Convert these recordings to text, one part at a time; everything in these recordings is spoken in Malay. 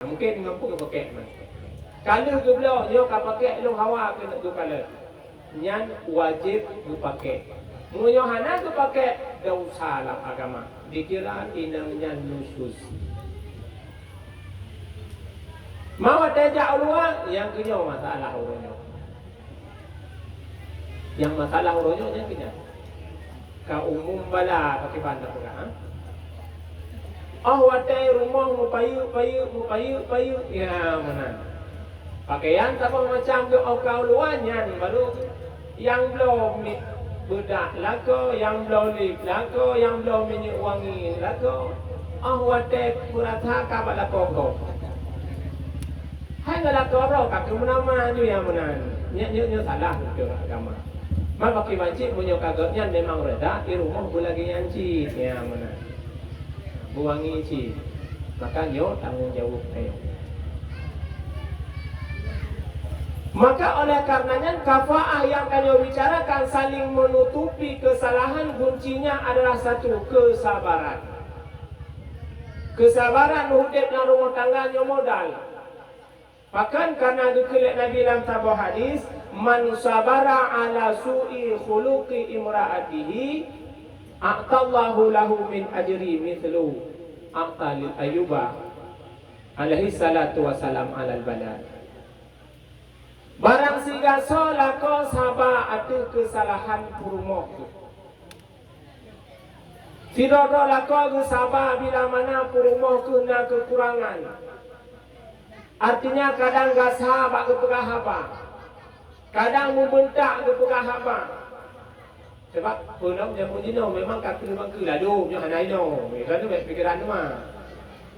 Mungkin mampu ke pakai man. Kalau ke belah nyo ka pakai lu hawa ke nak tu kala. Nyan wajib lu pakai. Munyo hana tu pakai dosa dalam agama. Dikira inang nyan nusus. Mau tajak luar yang kenyo masalah uronyo. Yang masalah uronyo yang kenya. Ka umum bala pakai bandar pula. Watai rumah mu payu ya mana. Pakaian tak macam ke kau luarnya baru yang belum bedak lako, yang belum lip lako, yang belum minyak wangi lako. Watai puratha ka bala koko. Hai ngala koro ka kemenama ni yang mana. Nyo salah tu agama. Mal pakai banci punya kagaknya memang reda di rumah pula lagi yanci ya mana. Buangi ci, maka nyo tanggung jawab ayo. Maka oleh karenanya kafaah yang kami bicarakan saling menutupi kesalahan kuncinya adalah satu, kesabaran. Kesabaran hudib dalam rumah tangga nyo modal. Bahkan karena dikelihat Nabi dalam sebuah hadis, man sabara ala su'i khuluqi imra'atihi a'tallahu lahu min ajri mithlu a'talil ayyuba alaihi salatu wassalam alal balad. Barang siga solako sabah atu kesalahan purmoh. Sidodo lako sabah bila mana purmoh kena kekurangan. Artinya kadang gak sahabat kepegah apa. Kadang membentak kepegah apa. Sebab pernah punya punjino memang kata dia bangku lah doh punya hanai no. Kan tu pikiran tu mah.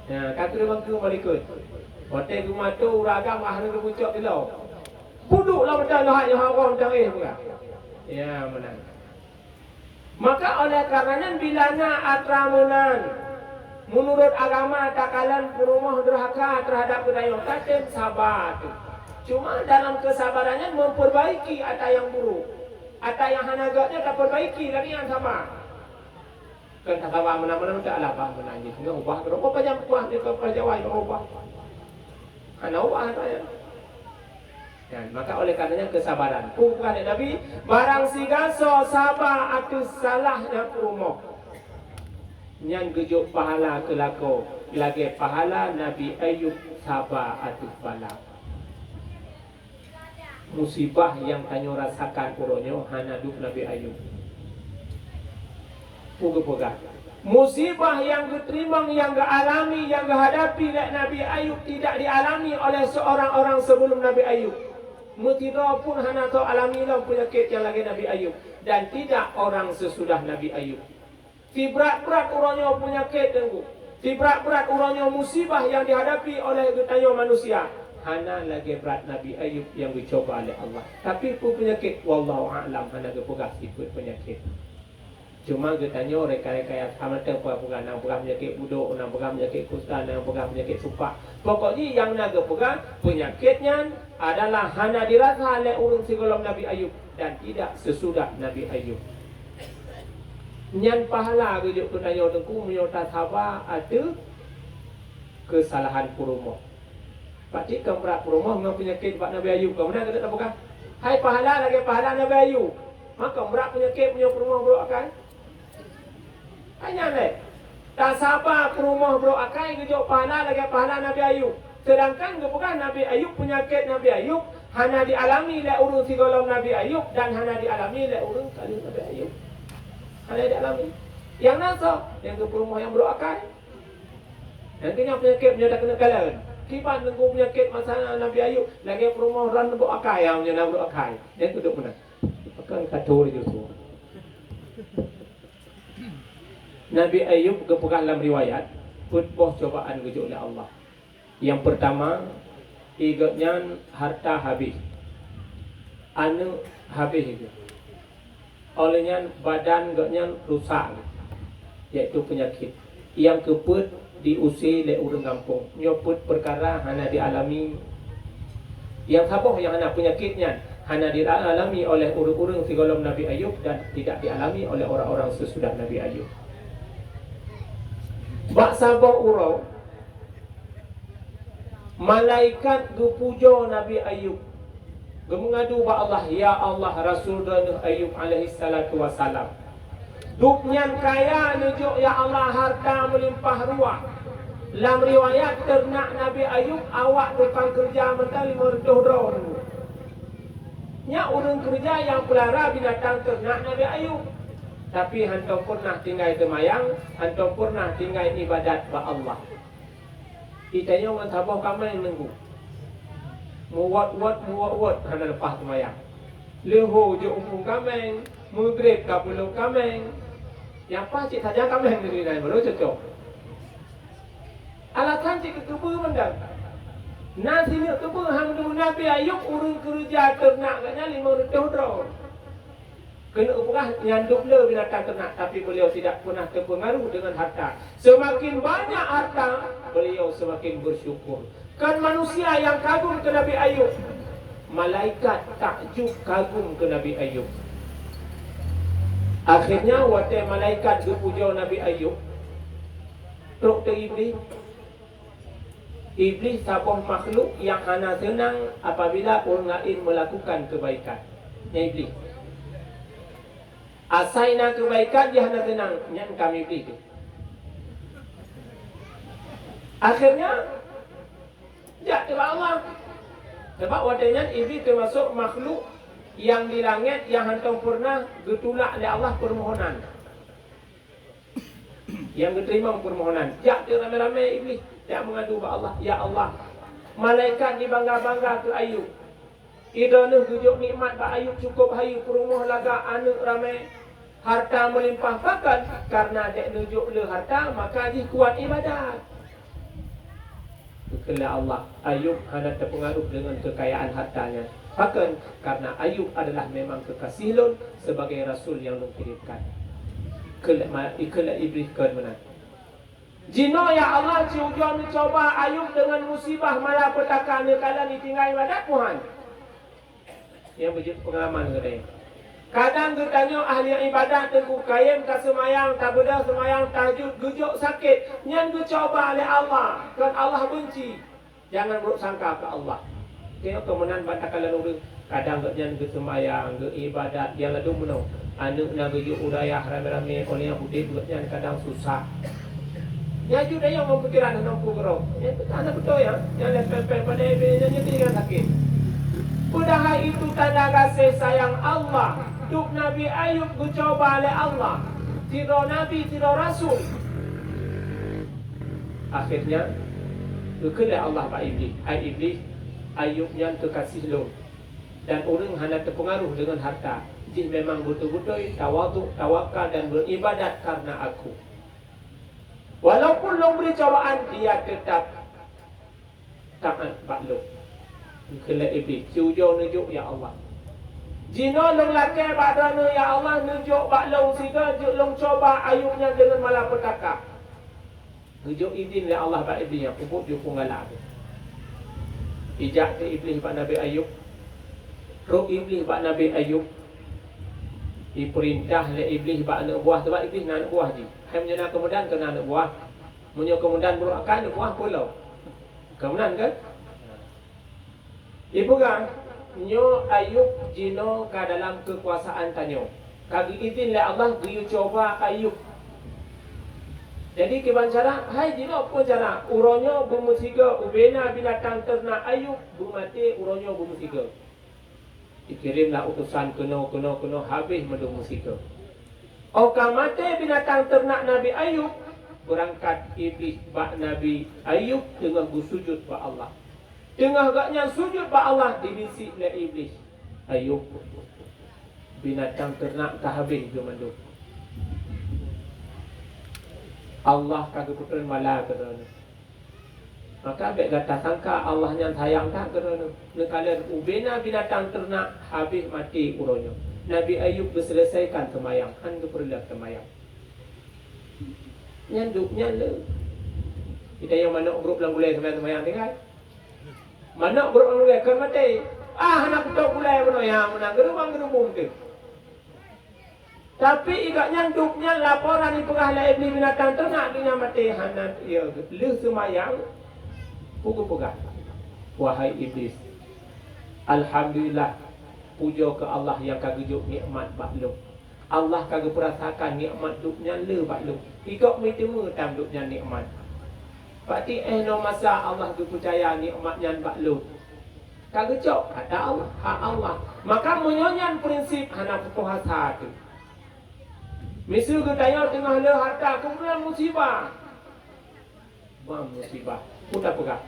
Ya, kata dia bangku berikut. Hotel rumah tu ragam ahli tu pucuk dia. Puduklah macam lah yang haram macam pula. Ya, menang. Maka oleh karenanya bilanya atramunan menurut agama takalan rumah derhaka terhadap kedayang katen sabar tu. Cuma dalam kesabarannya memperbaiki ada yang buruk. Ada yang hanaganya tak perbaiki lagi yang sama. Kan tak tahu mana-mana tak ala apa menangi. Enggak ubah terus apa jam kuah dia ke perjawai ubah. Ana ubah saya. Dan maka oleh karenanya kesabaran. Bukan Nabi barang sigaso sabar atus salahnya rumah. Yang gejuk pahala kelako lagi pahala Nabi Ayub sabar atus bala. Musibah yang tanyo rasakan uronyo hana duk Nabi Ayub. Puga-puga. Musibah yang diterima, yang dialami, yang dihadapi oleh Nabi Ayub tidak dialami oleh seorang orang sebelum Nabi Ayub. Mutira pun hana tahu alamilah penyakit yang lagi Nabi Ayub dan tidak orang sesudah Nabi Ayub. Si berat-berat uronyo penyakit tengku. Si berat-berat uronyo musibah yang dihadapi oleh getanyo manusia. Hana lagi berat Nabi Ayub yang dicoba oleh Allah. Tapi pun penyakit wallahu a'lam hana gepegah ikut penyakit. Cuma getanyo reka-reka sama terpegah nang pegah penyakit buduk, nang pegah penyakit kusta, nang pegah penyakit supak. Pokoknya yang naga pegah penyakitnya adalah hana dirasa oleh urang sigolong Nabi Ayub dan tidak sesudah Nabi Ayub. Nyan pahala gejuk getanyo tengku menyota sabar ada kesalahan purumoh. Pakcik kau berat rumah dengan penyakit buat Nabi Ayub. Kau mana kata tak bukan? Hai pahala lagi pahala Nabi Ayub. Maka berat penyakit punya rumah bro akan. Hanya leh. Tak sabar rumah bro akan kejok pahala lagi pahala Nabi Ayub. Sedangkan bukan Nabi Ayub penyakit Nabi Ayub hanya dialami oleh urung sigolong Nabi Ayub dan hanya dialami oleh urung kali Nabi Ayub. Hanya dialami. Yang nasa yang ke rumah yang bro akan. Yang kena penyakit punya tak kena kalah. Kiban tengku penyakit masalah Nabi Ayub lagi rumah ran bu akai yang punya bu akai dia duduk mana akan katur itu Nabi Ayub kepegah dalam riwayat putboh cobaan gejuk oleh Allah. Yang pertama iganya harta habis anu habis itu olehnya badan gaknya rusak yaitu penyakit. Yang keput diusir oleh orang kampung nyoput perkara hana dialami yang saboh yang hana penyakitnya hana dialami oleh orang-orang sigolong Nabi Ayub dan tidak dialami oleh orang-orang sesudah Nabi Ayub. Bak saboh urau Malaikat gepuja Nabi Ayub. Gemengadu ba Allah, ya Allah Rasul dan Ayub alaihi salatu wasalam. Duknyan kaya nujuk ya Allah harta melimpah ruah. Dalam riwayat ternak Nabi Ayub awak tukang kerja mentali merdoh-doh. Nya urang kerja yang pelara binatang ternak Nabi Ayub. Tapi hantu pernah tinggal temayang, hantu pernah tinggal ibadat ba Allah. Itanya orang tabah kamai nunggu. Muat hana lepas temayang. Leho je umpung kameng, maghrib ka puluh kameng. Yang pasti saja kameng ni lain baru cocok. Alatan cik kebu mandang. Nasi ni kebu hang du Nabi Ayub urang kerja ternak katnya 500 dro. Kena upah nyanduk le binatang ternak, tapi beliau tidak pernah terpengaruh dengan harta. Semakin banyak harta, beliau semakin bersyukur. Kan manusia yang kagum ke Nabi Ayub, malaikat takjub kagum ke Nabi Ayub. Akhirnya waktu malaikat berpuja Nabi Ayub, truk ke iblis. Iblis sebuah makhluk yang hanya senang apabila orang lain melakukan kebaikan. Ya iblis. Asaina kebaikan dia hanya senang yang kami iblis. Akhirnya ya kepada Allah. Sebab wadahnya iblis termasuk makhluk yang di langit yang hantar pernah ditolak oleh Allah permohonan. Yang diterima permohonan. Ya dia ramai-ramai iblis yang mengadu kepada Allah, ya Allah, malaikat dibangga-bangga ke Ayub. Ida nu tujuk nikmat ba Ayub cukup hayu perumah laga anak ramai, harta melimpah bahkan karena dek nujuk le harta maka dia kuat ibadat. Kala Allah, Ayub hanya terpengaruh dengan kekayaan hartanya. Bahkan karena Ayub adalah memang kekasih lon sebagai rasul yang dikirimkan. Kala iblis ke mana? Jino ya Allah ciujuan mencoba Ayub dengan musibah malapetaka nekala ditinggal ibadat Tuhan. Yang berjumpa pengalaman kedai. Kadang ditanya ahli ibadat tengku kayem tak semayang, tak bedah semayang, tahajud, gujuk sakit. Yang dicoba oleh Allah. Kan Allah benci. Jangan buruk sangka ke Allah. Tengok kemenan bantakan lalu kadang yang semayang, ibadat, yang lalu menang. Anak nak gujuk udayah rame-rame oleh yang budek yang kadang susah. Ya juga yang mau pikiran nak pukul. Ya anak betul ya. Yang lepel-lepel pada yang dengan sakit. Padahal itu tanda kasih sayang Allah. Duk Nabi Ayub dicoba oleh Allah. Tidak Nabi, tidak Rasul. Akhirnya kekelah Allah Pak Iblis. Iblis Ayub yang terkasih lo. Dan orang hanya terpengaruh dengan harta. Dia memang betul-betul tawaduk, tawakal dan beribadat karena aku. Walaupun lo beri cobaan, dia tetap taat bakluk. Kelah iblis, ciujo nujuk ya Allah. Jino long laki badana ya Allah nujuk bakluk sehingga long coba Ayubnya dengan malapetaka. Nujuk izin ya Allah Pak Iblis yang kubuk jukung galak. Ijak ke iblis Pak Nabi Ayub. Roh iblis Pak Nabi Ayub. Diperintah oleh iblis Pak anak buah sebab iblis anak buah je. Hai menjana kemudian kena anak buah. Menyo kemudian beruakan anak buah pulau. Kemudian kan? Ibu kan? Nyo Ayub jino ke dalam kekuasaan tanyo. Kagi izin oleh Allah giyu coba Ayub. Jadi keban cara, hai jino pun cara. Uronyo bumusiga, ubena binatang ternak Ayub, bumati uronyo bumusiga. Dikirimlah utusan kuno habis mendung musika. Oka mati binatang ternak Nabi Ayub, berangkat iblis bak Nabi Ayub dengan bersujud bak Allah. Tengah agaknya sujud bak Allah dibisik oleh iblis. Ayub, binatang ternak tak habis ke mendung. Allah kagak putran malah kerana. Maka abek kata sangka Allah yang sayang tak kerana nekala ubena binatang ternak habis mati uronyo. Nabi Ayub berselesaikan semayang, han perlu semayang. Nyanduknya le. Kita yang mana grup lang gulai semayang tinggal. Mana grup lang gulai kan mati. Anak betul gulai mana yang mana gerubang tu. Tapi ikat nyanduknya laporan di pegahlah iblis binatang ternak dia mati hanan ia le semayang. Pukul-pukul. wahai iblis, alhamdulillah, puja ke Allah yang kagejuk nikmat baklum. Allah kagak perasakan nikmat duknya le baklum. Ikut mitemu tam duknya nikmat. Berarti no masa Allah tu percaya nikmatnya baklum. Kagak cok kata Allah, hak Allah. Maka menyonyan prinsip hana putus asa tu. Misal kita tanya tengah le harta kemudian musibah. Bang musibah. Putar pegah.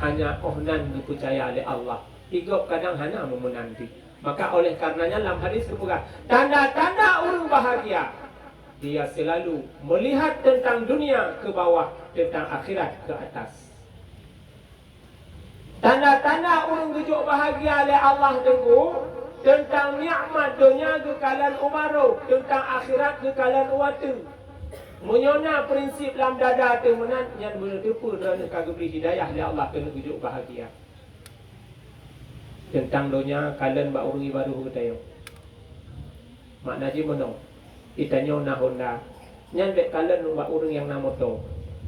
Hanya ohnan dipercaya oleh Allah. Ikut kadang hana memenanti. Maka oleh karenanya dalam hadis disebutkan tanda-tanda orang bahagia, dia selalu melihat tentang dunia ke bawah, tentang akhirat ke atas. Tanda-tanda orang gejuk bahagia oleh Allah tengku tentang nikmat dunia kekalan umaruh, tentang akhirat kekalan uwatu. Menyona prinsip dalam dada temenan yang menutup dan kagak beri hidayah oleh Allah kena gejuk bahagia. Tentang dunia kalian bak urungi baru kita yo. Makna je menong. Itanya na Honda. Nyan bek kalian bak urung yang na motor.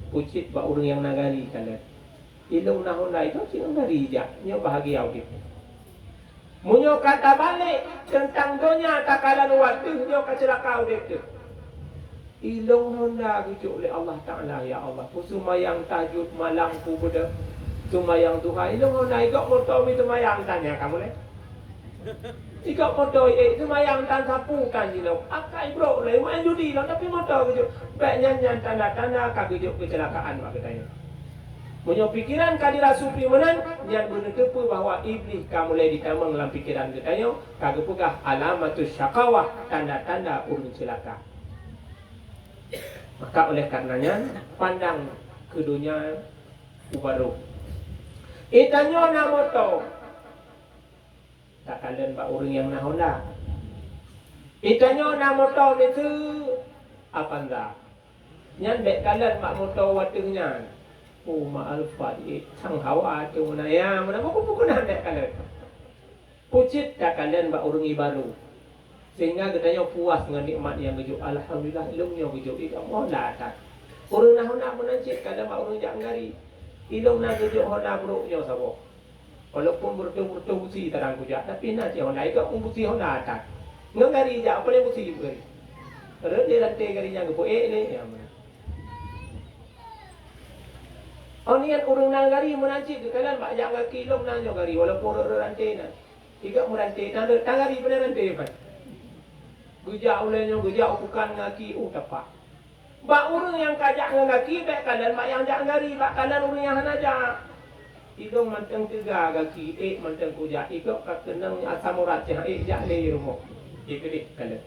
Pucit bak urung yang na gali kalian. Ilung na Honda itu sing ngari ja. Nyo bahagia gitu. Munyo kata balik tentang dunia tak kalian waktu nyo kecelaka udah tu. Ilung Honda kucuk oleh Allah Taala ya Allah. Pusumayang tajud malang ku beda. Tumayang Tuhan, itu mau naik kok motor itu tumayang tanya kamu leh. Ikut motor tumayang tan sapu kan jino. Akai bro leh, main judi lah tapi motor kejuk. Baiknya nyan tanda-tanda kagejuk kecelakaan mak katanya. Punya pikiran kadira supi menan, nyan menutup bahwa iblis kamu leh ditamang dalam pikiran katanya. Kagak pegah alamatus syakawah, tanda-tanda urun celaka. Maka oleh karenanya pandang ke dunia ubaru. Itanya na moto. Tak kalian bak orang yang na Honda. Itanya na moto itu apa anda? Nyan bek kalian bak moto watengnya. Oh ma alfa di sang hawa tu mana ya mana buku nak bek kalian. Pucit tak kalian bak orang baru. Sehingga katanya puas dengan nikmat yang gejuk. Alhamdulillah ilmunya gejuk. Itu mohonlah tak. Orang na Honda menancik kalian bak orang jak ngari. Ilong na gejuk Honda buruknya sabo. Walaupun bertemu-bertemu busi tarang kujak, tapi nak cik Honda ikut busi Honda atas. Ngari jak apa yang busi juga. Terus dia lantai garinya ke poek ni. Ya mana. Onian urang nang gari menancik ke kalian mak jak ngaki ilong nang gari walaupun orang rantai na. Ikut merantai nang gari benar rantai kan. Gujak ulenya gujak bukan ngaki tapak. Bak urang yang kajak ngaki bek kalian bak yang jak ngari bak kalian urang yang hanaja. Idong manteng tiga gaki manteng kujak ikut ka kenang asam urat cah jak le rumah. Ikut kalian.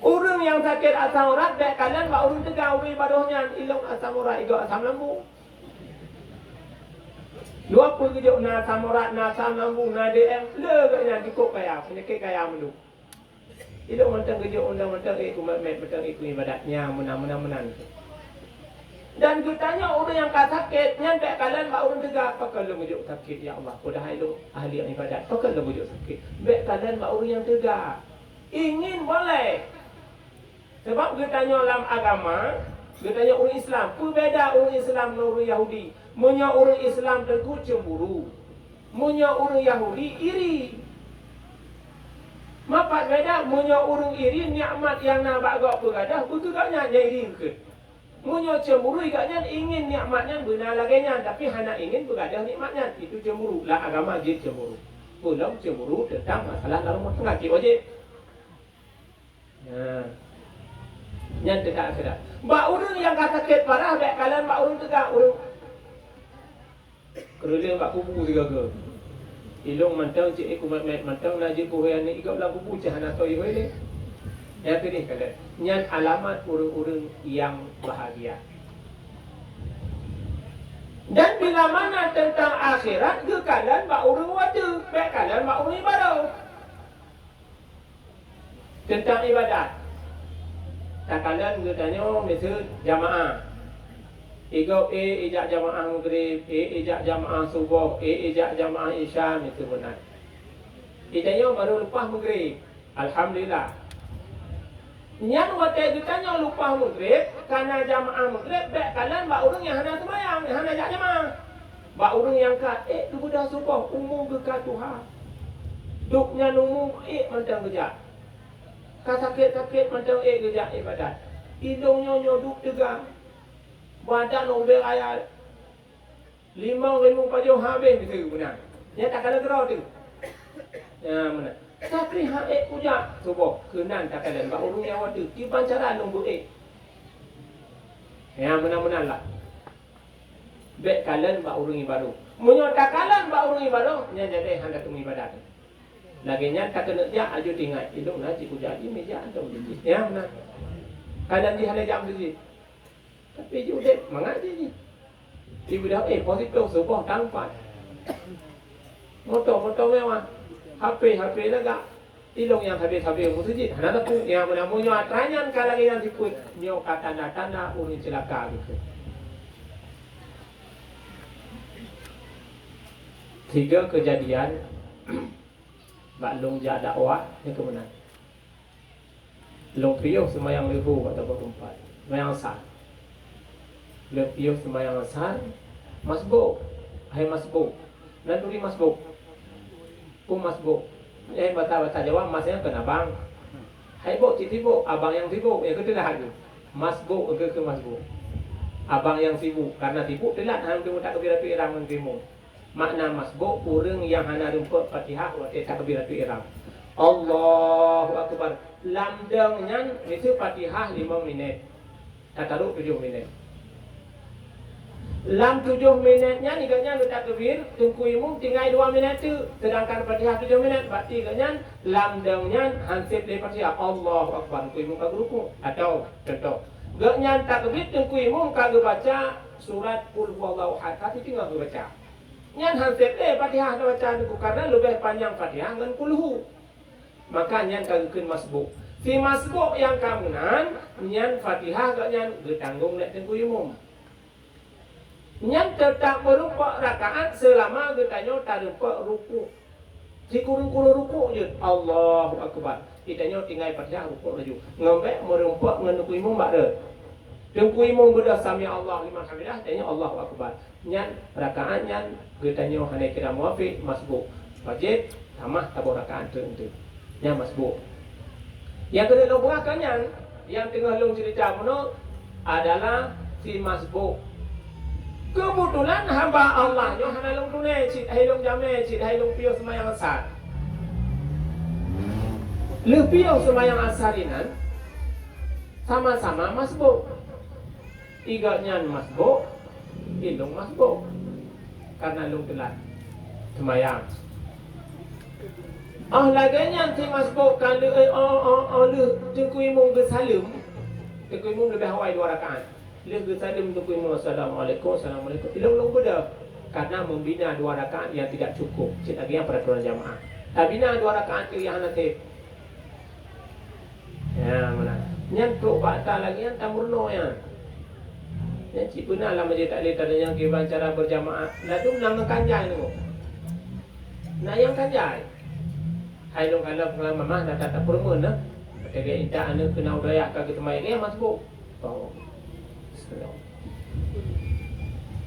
Urang yang sakit asam urat bek kalian bak urang tiga ubi badohnya ilong asam urat ikut asam lambung. Dua pun gejuk na asam urat na asam lambung na DM le gaknya dikok kaya penyakit kaya melu. Tidak mentang gejuk undang mentang kumat mentang ibadatnya menang. Dan kitanya orang yang kat sakit, nyampe kalian bak orang tegak apa kalau gejuk sakit ya Allah. Padahal itu ahli ibadat. Apa kalau gejuk sakit? Bek kalian bak orang yang tegak. Ingin boleh. Sebab kitanya dalam agama, kitanya orang Islam, berbeza orang Islam dengan orang Yahudi. Munya orang Islam tentu cemburu. Munya orang Yahudi iri. Mapat beda munyo urung iri nikmat yang nak bagak bergadah betul gaknya iri ke. Munyo cemburu gaknya ingin nikmatnya benar laganya tapi hanya ingin bergadah nikmatnya itu cemburu. Lah agama je cemburu. Belum cemburu tentang masalah dalam rumah tangga wajib. Nah. Yang tegak sudah. Mbak urung yang kata sakit parah bek kalian mbak urung tegak urung. Kerja mbak kubu juga ke. Ilong mantang cik kumat mantang naji kuhian ni ikut lagu pucah nak toy hoy. Ya pilih kalian. Nyan alamat urang-urang yang bahagia. Dan bila mana tentang akhirat ke kalian bak urang wadu, bek kalian bak urang ibadah. Tentang ibadat. Tak kalian katanya misal jamaah. Ego ijak jamaah maghrib, ijak jamaah subuh, ijak jamaah isya itu benar. Itanya baru lepas maghrib. Alhamdulillah. Yang waktu ditanya lepas maghrib, karena jamaah maghrib, baik kalian bak urang yang hana sembahyang, yang hana jak jamaah. Ba urang yang kat tu budak supah umum ke ka Tuhan. Duknya umum macam kerja. Ka sakit-sakit macam kerja ibadat. Hidungnya duk tegang. Badan obek ayat. 5,000 pajau habis gitu benar. Ya tak kala gerau tu. Ya mana. Tapi hak puja supah kenan tak kala ba urang yang wadu di pancaran nunggu ya benar-benar lah. Bek kalan ba urang baru. Munyo tak kalan ba urang baru nya jadi hendak tumi ibadat. Laginya tak kena dia aju tinggal hidung lah cikgu jadi meja atau jadi ya benar. Kalan di halai jam jadi. Tapi juga mengaji ni. Ibu dah positif sebuah tanpa. Motor mewah. HP lega. Ilong yang habis musjid. Hana tu yang menamanya atranyan kalau yang dikut nyo tanda-tanda urin celaka gitu. 3 kejadian Long ja dakwah ni kemenang. Long piyo semayang lebu atau berempat. Semayang asar. Long piyo semayang asar. Masbuk. Hai masbuk. Nanduri masbuk. Pun masbuk. Bata jawab masnya kena abang. Hai buk sibuk. Abang yang sibuk. Yang kedua lagi. Masbuk ke masbuk. Abang yang sibuk. Karena sibuk telat. Hampir tak kebira tu irang mengkrimu. Makna masbuk urang yang hana rumput Fatihah waktu takbiratul ihram. Allahu akbar. Lamdangnya itu Fatihah 5 minit. Takaruk 7 minit. Lam 7 minitnya iganya takbir tunggu imam tinggal 2 minit tu. Sedangkan Fatihah 7 minit berarti iganya lamdangnya hansip dari Fatihah Allahu akbar tunggu imam kagak ruku atau contoh. Gaknya takbir tunggu imam kagak baca surat qul huwallahu ahad tapi tinggal baca. Nyan hansip Fatihah dah baca dulu karena lebih panjang Fatihah dengan kulhu. Maka nyan kagukun masbuk. Si masbuk yang kamunan nyan Fatihah gak nyan bertanggung lek tengku umum. Nyan tetap merumpak rakaat selama getanya tak rumpak ruku. Si kurung-kurung ruku je. Allahu akbar. Kitanya tinggal Fatihah ruku laju. Ngambek merumpak dengan tengku umum bak de. Tengku umum berdah sami Allah liman hamidah tanya Allahu akbar. Nyan rakaat nyan getanya hanya kira muafiq masbuk. Wajib tamah tabur rakaat tu. Yang masbuk. Yang kena long perakannya yang tengah long cerita mono adalah si masbuk. Kebetulan hamba Allah yang hana long tunai cid hai long jame cid hai long piyo semayang asar. Lepiyo semayang asarinan sama-sama masbuk. Iganya masbuk, ilung masbuk. Karena long telat semayang. Laganya si masbuk kalau tengku imam bersalim. Tengku imam lebih awal 2 rakaat. Dia bersalim tengku imam assalamualaikum. Ilung beda. Karena membina 2 rakaat yang tidak cukup. Cik lagi yang peraturan jamaah. Bina 2 rakaat itu yang nanti. Ya mana? Nyantuk batal lagi yang tamurno ya. Yang cik benar lah majlis taklim tadi yang kiban cara berjamaah. Lalu nama kanjai tu. Nah yang kanjai. Hai long kalau mamah dah tak permen dah. Dia inta anak kena udaya ka kita mai dia masbuk. Oh.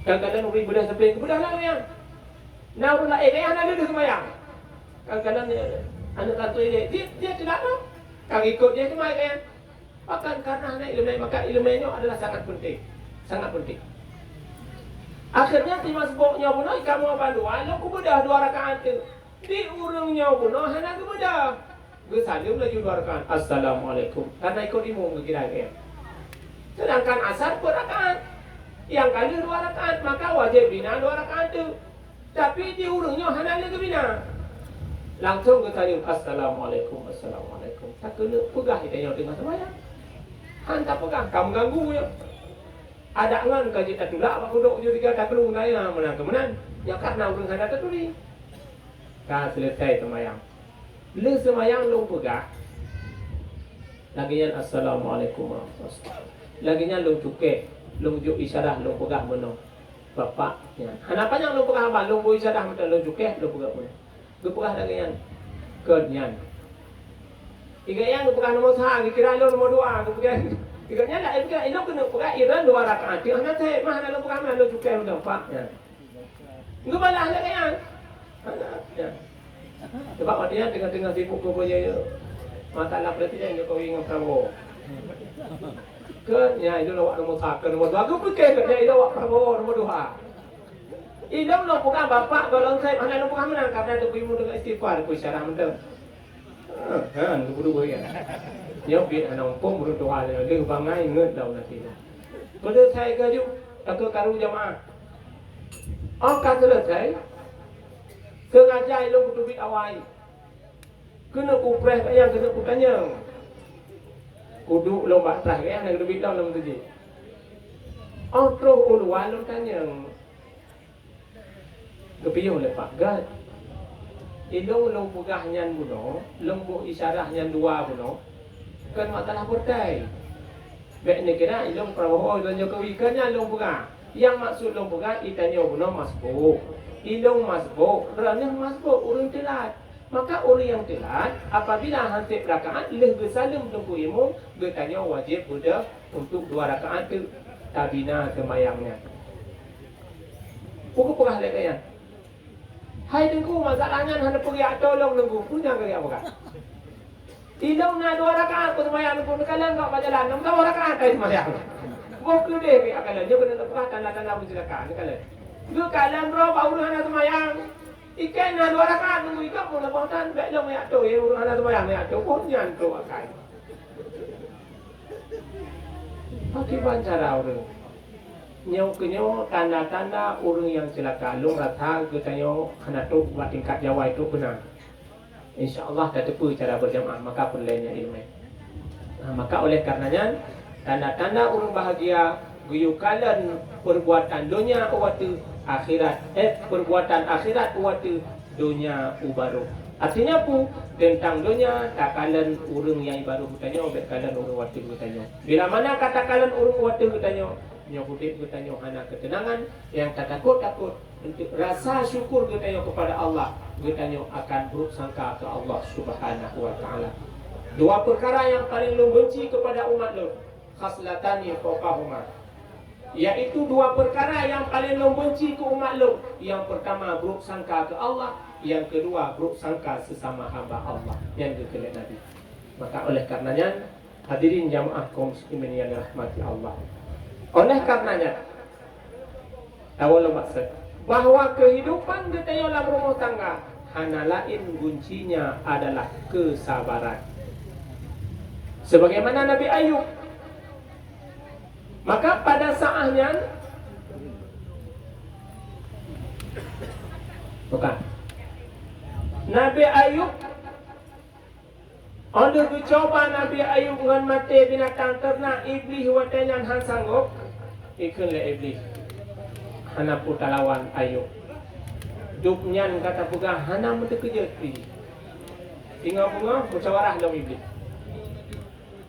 Kadang-kadang uri bedah sampai bedah lah yang. Nah ulah dia anak dia semayang. Kadang-kadang anak tantu dia tidak tahu. Kang ikut dia semai kan. Bahkan karena anak ilmu maka ilmunya adalah sangat penting. Sangat penting. Akhirnya si masbuknya pun kamu apa dua, lo bedah 2 rakaat tu. Di urangnya pun hana kemudah. Gesalim lagi 2 rakaat. Assalamualaikum. Karena ikut imam kira-kira. Sedangkan asar berrakaat. Yang kali 2 rakaat maka wajib bina 2 rakaat tu. Tapi di urangnya hana lagi bina. Langsung gesalim assalamualaikum. Tak kena pegah kita dengan sembahyang. Hantar pegah kamu ganggu ya. Ada ngan kaji tak tulak pak duduk je 3 tak perlu naya menang kemenan. Ya karena urang hana tertuli. Dah selesai semayang. Le semayang long pegah. Laginya assalamualaikum warahmatullahi wabarakatuh. Laginya long cukai, long juk isyarah long pegah menong. Bapaknya. Hanapannya long pegah apa? Long bu isyarah macam long cukai long pegah menong. Ge pegah laginya. Kenyan. Tiga yang pegah nomor 1, kira long nomor 2, pegah. Tiganya lah pegah ilong kena pegah iran 2 rakaat. Dia hana teh mah hana long pegah mana long cukai menong Pak. Ya. Enggak balas nak kan? Ya. Sebab artinya tengah-tengah sibuk ke boleh masalah presiden Jokowi dengan Prabowo. Kan ya itu lawak nombor 1 nombor 2 aku fikir kat dia lawak Prabowo nombor 2. Idam lo bukan bapak kalau saya mana lo bukan menang karena tu ibu dengan istighfar ku syarah mentel. Kan dulu ya. Dia biar anak pun berdoa dia bangai nget dah nanti. Pada saya kerja aku karu jamaah. Kata selesai. Sengaja lo kutubit awal. Kena kupres kat yang kena kutanya. Kudu lomba tah ke yang kutubit dah dalam tu je. Terus uluan lo tanya. Kepiyuh lepak gad. Ilong long pugah nyan buno, long bu isyarah nyan dua buno. Kan masalah bertai. Baik ni kira ilong Prabowo dan Jokowi kan nyan long pugah. Yang maksud long pugah itanya buno masbuk. Ilong masbuk, kerana masbuk urang telat. Maka orang yang telat apabila hansip rakaat leh bersalam tunggu imam, bertanya wajib sudah untuk 2 rakaat tu tabina semayangnya. Pukul pugah lekaya. Hai tengku masalahnya hendak pergi tolong tengku punya ke apa kan? Tidak nak 2 rakaat pun sembahyang pun kalian enggak baca jalan 6 rakaat tadi sembahyang. Gok deh ke kalian dia kena tepat tanda-tanda bersilakan kalian. Dua kalian bro baru hendak sembahyang. Ikan nak 2 rakaat tunggu ikan pun lepas tan baik long ya tu ya urang hendak sembahyang ya tu pun jangan tu akan. Bagaimana cara orang? Nyau tanda-tanda orang yang celaka long rata katanya kena tu buat tingkat Jawa itu benar. InsyaAllah tak tepu cara berjamaah maka pun lainnya ilmu. Maka oleh karenanya tanda-tanda orang bahagia guyukalan perbuatan dunia waktu akhirat perbuatan akhirat waktu dunia ubaru. Artinya pun tentang dunia takalan orang yang baru bertanya berkalan orang waktu bertanya. Bila mana katakan orang waktu bertanya nyokutip bertanya hana ketenangan yang tak takut-takut untuk rasa syukur bertanya kepada Allah bertanya akan buruk sangka ke Allah Subhanahu wa taala. 2 perkara yang paling lu benci kepada umat lu khaslatani fawqahuma, yaitu 2 perkara yang paling lu benci ke umat lu. Yang pertama buruk sangka ke Allah, yang kedua buruk sangka sesama hamba Allah yang dikelihat Nabi. Maka oleh karenanya hadirin jamaah kaum muslimin yang dirahmati Allah, oleh karenanya awal maksud bahawa kehidupan kita dalam rumah tangga hanya lain kuncinya adalah kesabaran. Sebagaimana Nabi Ayub, maka pada saatnya bukan Nabi Ayub ada dicoba Nabi Ayub dengan mati binatang ternak iblis watanya han sanggup ikut le iblis hana putar lawan Ayub. Duknyan kata pegang hana mesti kerja ini. Tinggal bunga musyawarah dalam iblis.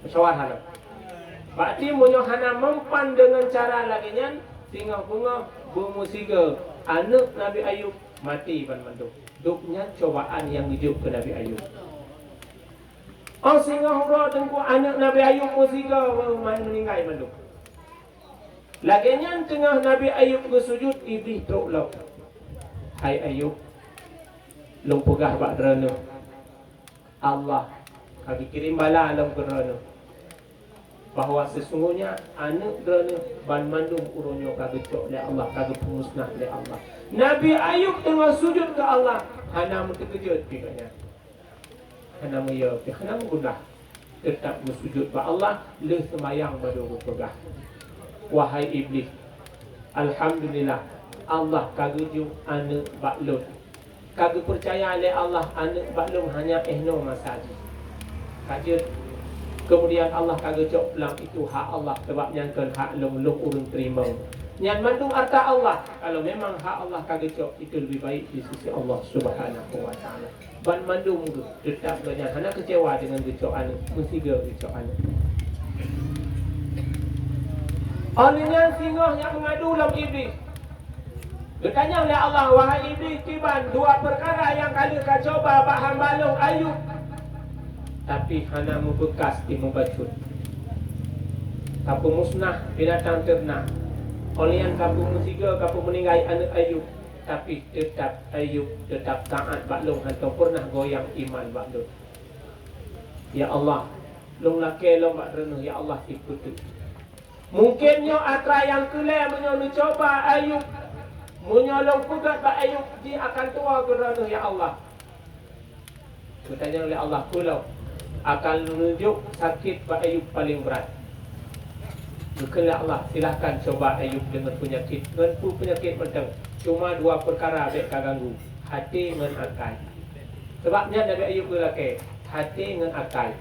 Musyawarah dalam. Berarti munyo hana mempan dengan cara laginya tinggal bunga bermusiga anak Nabi Ayub mati ban manduk. Duknya cobaan yang hidup ke Nabi Ayub. Sehingga hura tengku anak Nabi Ayub musiga meninggal manduk. Laginya tengah Nabi Ayub bersujud iblis teruk lauk. Hai Ayub, long pegah bak derana. Allah kami kirim bala long derana. Bahawa sesungguhnya anak derana ban mandum uronyo kagecok oleh Allah, kagep musnah oleh Allah. Nabi Ayub tengah sujud ke Allah, hana terkejut pikirnya. Hana meya, hana menggunah. Tetap bersujud ke Allah, le sembayang badu pegah. Wahai iblis, alhamdulillah Allah kagejung anak baklun. Kagak percaya oleh Allah anak baklun hanya ehno masaji. Kajet kemudian Allah kagak cok pelang itu hak Allah sebab nyangkan hak long urun terima. Nyan mandung harta Allah. Kalau memang hak Allah kagak cok itu lebih baik di sisi Allah Subhanahu wa taala. Ban mandung tu tetap banyak hana kecewa dengan gecok anak, mesti gecok anak. Olehnya singoh yang mengadu dalam iblis. Bertanya oleh Allah, wahai iblis tiban 2 perkara yang kali kau coba bak hamba lu Ayub. Tapi hana membekas di membacut. Kapu musnah binatang ternak. Oleh yang kapu musiga kapu meninggal anak Ayub. tapi tetap Ayub tetap taat baklong hantu pernah goyang iman baklong. Ya Allah, long laki long bak renung ya Allah ikut tu. Mungkinnya atra yang kelai menyo coba Ayub menyolong pugat bak Ayub dia akan tua kerana ya Allah. Bertanya oleh Allah pulau akan menunjuk sakit bak Ayub paling berat. Maka Allah silahkan coba Ayub dengan penyakit. Dengan penyakit macam cuma dua perkara baik ganggu, hati dengan akal. Sebabnya Nabi Ayub berlaki hati dengan akal.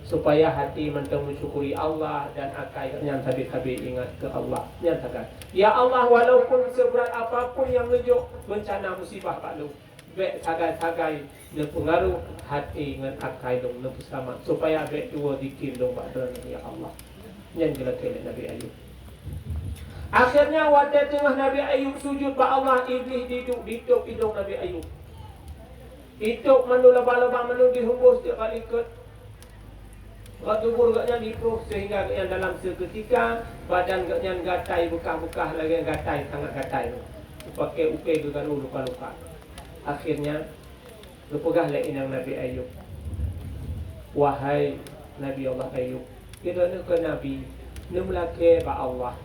Supaya hati mentang mensyukuri Allah dan akal yang habis-habis ingat ke Allah. Nyatakan, ya Allah walaupun seberat apapun yang menunjuk bencana musibah Pak Lu, baik sagai-sagai yang pengaruh hati dengan akal dong nak selamat supaya baik dua dikir dong Pak Lu ya Allah. Yang dilakukan Nabi Ayub. Akhirnya waktu tengah Nabi Ayub sujud Pak Allah, iblis duduk hidung Nabi Ayub. Hidup manu laba-laba manu dihembus dia kali ikut. Tubuh gaknya dipuh sehingga yang dalam seketika badan gaknya gatai bekah-bekah lagi gatai sangat gatai. Pakai upai ke luka-luka. Akhirnya lepegahlah inang Nabi Ayub. Wahai Nabi Allah Ayub, kita nak ke Nabi, nak melaki ba Allah.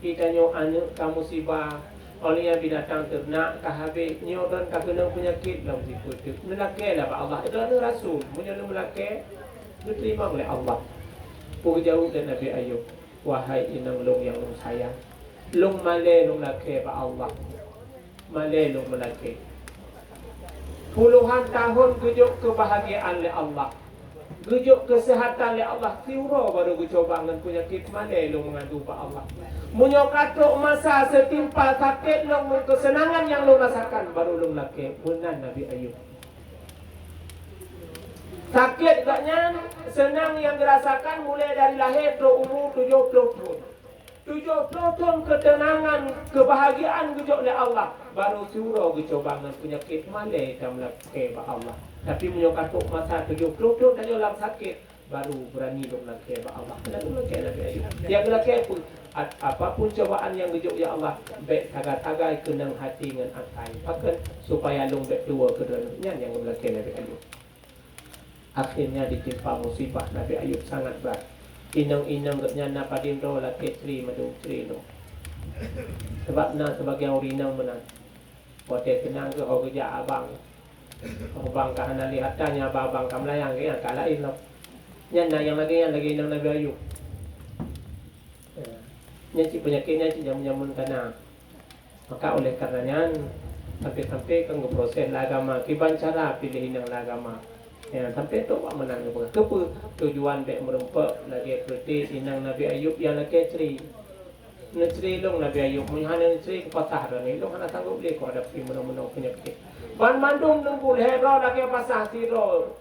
Kita nyo anak kamu sibah oleh yang binatang ternak kahabis nyo dan kena penyakit dalam sikut. Melaki lah ba Allah. Itu adalah Rasul. Punya melaki diterima oleh Allah. Pukul jauh dan Nabi Ayub, wahai inang long yang long sayang, long malai long laki ba Allah, malai long melaki. Puluhan tahun gejuk kebahagiaan oleh Allah, gejuk kesehatan oleh Allah. Tiura baru coba dengan penyakit malai long mengadu ba Allah. Munyokatuk masa setimpal sakit long kesenangan yang long rasakan baru long laki. Benar Nabi Ayub. Sakit gaknya senang yang dirasakan mulai dari lahir ke umur 70 tahun. 70 tahun ketenangan, kebahagiaan gejok oleh Allah. Baru surau gecobangan penyakit malai dan melaki ba Allah. Tapi menyokatuk masa 70 tahun dan dalam sakit baru berani dong laki ba Allah. Kenapa laki Nabi Ayub? Yang laki pun apapun cobaan yang gejok ya Allah, baik tagai-tagai kenang hati dengan akal. Bahkan supaya long baik dua keduanya yang laki Nabi Ayub. Akhirnya ditimpa musibah Nabi Ayub sangat berat. Inang-inang gaknya napadindro laki tri madu tri no. Sebab na sebagian urinang menang. Waktu kenang ke orang kerja abang. Abang kahana lihatannya abang kamlayang ke yang kalain lo. Yang lagi inang Nabi Ayub. Yang si penyakitnya si jamun-jamun kena. Maka oleh karenanya sampai-sampai kan proses agama. Kiban cara pilih inang agama. Ya, sampai tu pak menang kepa tujuan dek merempak lagi kritis inang Nabi Ayub yang lagi ceri neceri long Nabi Ayub menghana neceri kepatah dah ni long hana sanggup boleh kau hadapi menang-menang penyakit ban mandum nungkul hero lagi pasah siro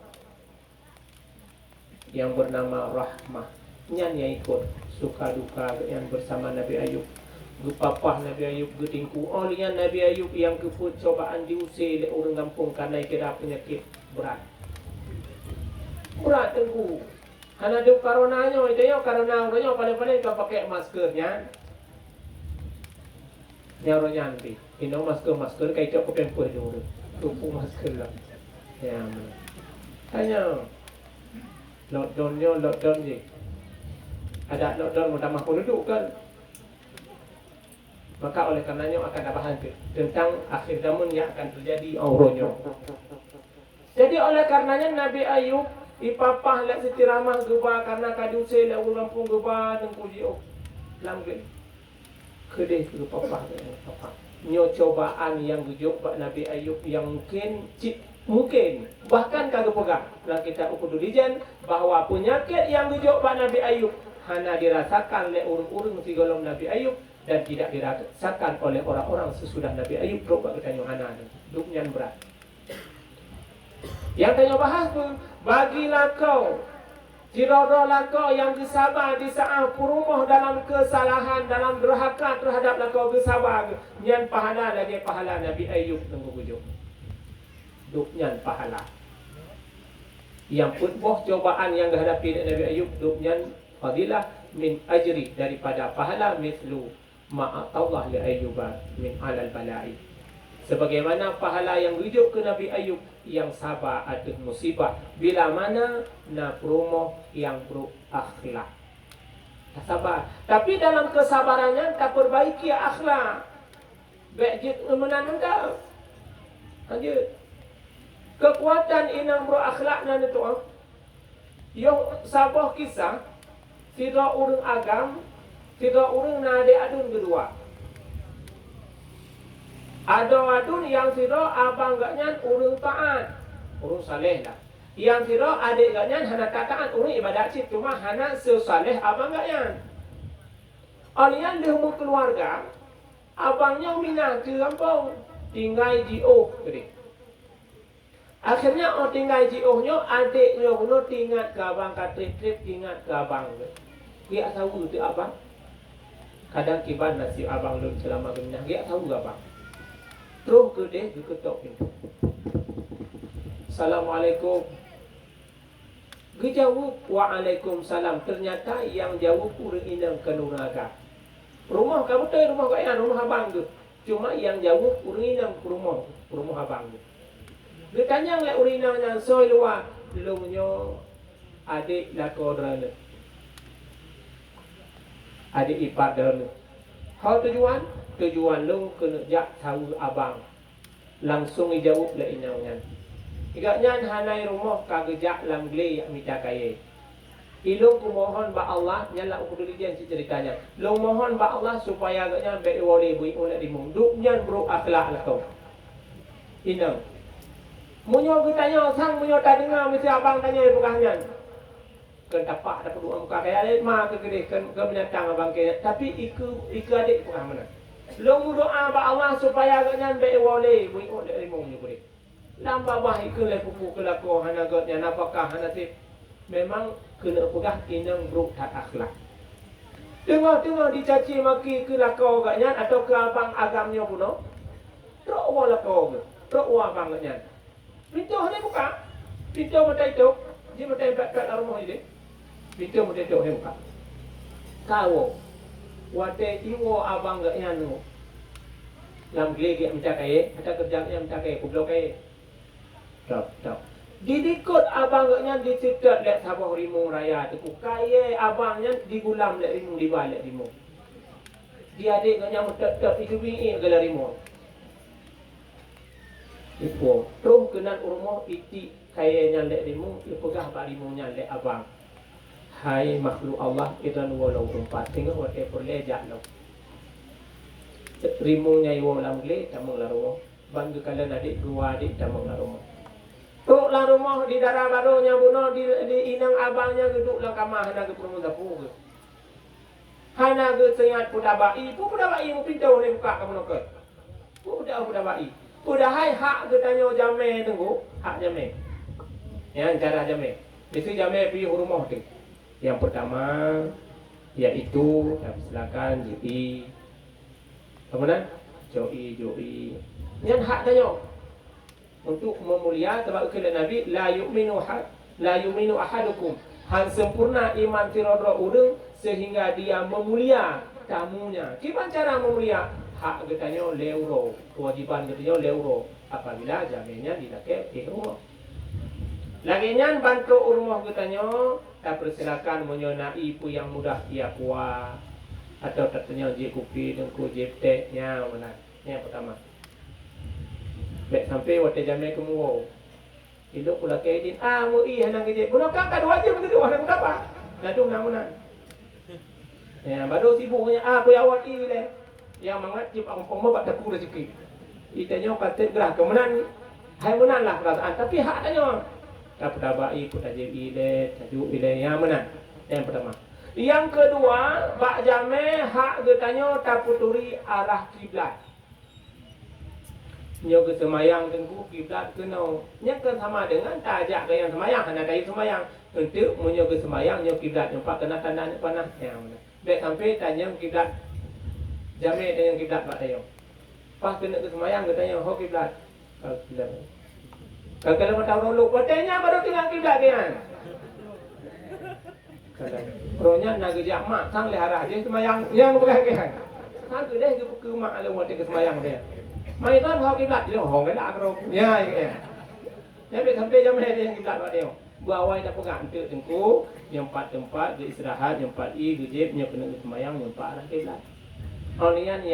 yang bernama Rahmah nyan yang ikut suka duka yang bersama Nabi Ayub gupapah Nabi Ayub getingku oleh Nabi Ayub yang keput cobaan diusir oleh orang kampung karena kira penyakit berat. Berat tengku. Hana duk karonanya itu yo karena orangnya paling-paling kau pakai maskernya. Ya orangnya nanti. Ini masker kayak cok pempur dulu. Tumpu masker lah. Ya. Tanya. Lockdown je. Ada lockdown mau tambah penduduk kan. Maka oleh karenanya akan ada bahan tentang akhir zaman yang akan terjadi auronya. Jadi oleh karenanya Nabi Ayub ipapah lek setiramah geba karena kaduse lek urang kampung geba dan pujiok langgeng kedeh ke papah papah nyo cobaan yang gujuk bak Nabi Ayub yang mungkin bahkan kagak pegang lah kita ukur dulijan bahwa penyakit yang gujuk bak Nabi Ayub hanya dirasakan oleh urang-urang si golong Nabi Ayub dan tidak dirasakan oleh orang-orang sesudah Nabi Ayub berubah ke hana duknya berat. Yang tanya bahas pun bagilah kau tirodolah kau yang bersabar di saat perumah dalam kesalahan dalam derhaka terhadap kau bersabar nyan pahala lagi pahala Nabi Ayub tunggu bujuk duknyan pahala yang putboh cobaan yang dihadapi Nabi Ayub duknyan fadilah min ajri daripada pahala mislu ma'atallah li ayyuba min alal balai Sebagaimana pahala yang hidup ke Nabi Ayub yang sabar atas musibah. Bila mana nak promo yang berakhlak. Tak sabar. Tapi dalam kesabarannya tak perbaiki akhlak. Baik menanam tak. Lanjut. Kekuatan inang berakhlak nan itu. Yang sabah kisah. Tidak urang agam. Tidak urang nade adun kedua. Ada adun yang tidak abang gaknya urang taat. Urang saleh lah. Yang tidak adik gaknya hana taat urang ibadat cip. Cuma hana sesaleh abang gaknya. Alian lehmu keluarga. Abangnya minah ke kampung. Tinggal jioh. Akhirnya orang tinggal jiohnya. Adiknya pun tinggal ke abang. Trip-trip tinggal ke abang. Dia tahu tu abang. Kadang kiban nasib abang belum selama keminah. Dia tahu abang. Terus ke dia, dia ketuk pintu. Assalamualaikum. Dia jawab, waalaikumsalam. Ternyata yang jawab kurang inang kenuraga. Rumah kamu betul, rumah kaya, rumah abang tu. Cuma yang jawab kurang inang ke rumah abang tu. Dia tanya oleh urinanya, soy luar. Belumnya adik lakodrana. Adik ipar dana. How tujuan? Tujuan lu kena jak tahu abang. Langsung dijawab lah inangnya. Igaknya hanai rumah kagejak lam gele yak minta kaya. Ilung ku mohon ba Allah nyala ku dilian ceritanya. Lu mohon ba Allah supaya agaknya baik wali bui oleh dimung. Duknya bro akhlak lah kau. Inang. Munyo tanya sang munyo tak dengar mesti abang tanya bukahnya. Kan tapak dapat dua muka kaya adik mak ke gede ke binatang abang kaya. Tapi iku adik bukan mana. Long doa ba Allah supaya agaknya baik wali bui oleh dimung ni boleh. Lamba bah iku le pupu ke lako hana gotnya napakah hana tip. Memang kena pegah inang bro tak akhlak. Tengah-tengah dicaci maki ke lako agaknya atau ke abang agamnya pun. Trok wa lako ke. Trok wa abang agaknya. Pintu ni buka. Pintu mata itu. Dia mata empat rumah ini. Pintu mata itu ni buka. Kau. Wate iwo abang agaknya nu. Lam gele minta kaya. Ada kerjanya minta kaya. Kublo kaya. Tak. Didikut abangnya dicipta lihat sabah rimung raya tu. Kaya abangnya digulam lihat rimung dibalik rimung. Dia adiknya metek-tek itu bingi gelar rimung. Ipo, terus kenan rumah iti kayanya lihat rimung, ipegah pak rimungnya lihat abang. Hai makhluk Allah idan walau tempat tengok wate perlejak lo. Rimungnya iwo lam gele tamang la rumah. Bangga kalian adik dua adik tamang la rumah. Tuklah rumah di darah barunya bunuh di inang abangnya duduklah kamar hana ke perumah dapur ke. Hana ke sengat pudabai. Pudabai mu pintu ni buka kamu nak ke. Pudabai. Pudahai hak ke tanya jamai tunggu. Hak jamai. Yang cara jamai. Itu jamai pergi rumah tu. Yang pertama iaitu silakan JI. Kemudian Jo'i. Yang hak tanya. Untuk memulia sebab kata Nabi la yu'minu ahadukum han sempurna iman tiradra urang sehingga dia memulia tamunya. Gimana cara memulia? Hak katanya leuro, kewajiban katanya leuro apabila jaminya didapat di rumah. Laginya bantu rumah katanya tak persilakan menyonai pu yang mudah ia kuat atau katanya je kopi dan ku je tehnya mana. Yang pertama. Baik sampai waktu jamai kemuau. Hidup pula kaidin. Mui hanang kerja. Bunuh kakak dua jam begitu. Hanang berapa? Nadung namunan. Ya, baru sibuknya. Aku yang awak ini leh. Yang mengacip aku pembabat daku rezeki. Itanya kata gerah kemenan. Hai menan lah perasaan. Tapi hak tanya. Tak perdabai, tak jadi leh. Tajuk ileh. Yang menan. Yang pertama. Yang kedua. Bak jamai hak getanya tak puturi arah kiblat. Nyo ke semayang tengku kiblat kena nya kan sama dengan tajak ke yang semayang kena kai semayang untuk menyo ke semayang nyo kiblat nampak kena tanda panah yang mana baik sampai tanya kiblat jame dengan kiblat pak tayo pas kena ke semayang ke tanya ho kiblat kalau mata rolok patenya baru tinggal kiblat kan ronya nak kerja mak sang lehara dia semayang yang bukan kan sang ke deh ke mak ala waktu ke semayang dia Mai kan hok kiblat dia hong ke dak ro. Ya ya. Jadi sampai jam hari yang kiblat buat dia. Buat dah pegang tu tengku, yang 4 tempat beristirahat, yang 4 gejib, yang kena sembahyang, yang 4 arah kiblat. Awalnya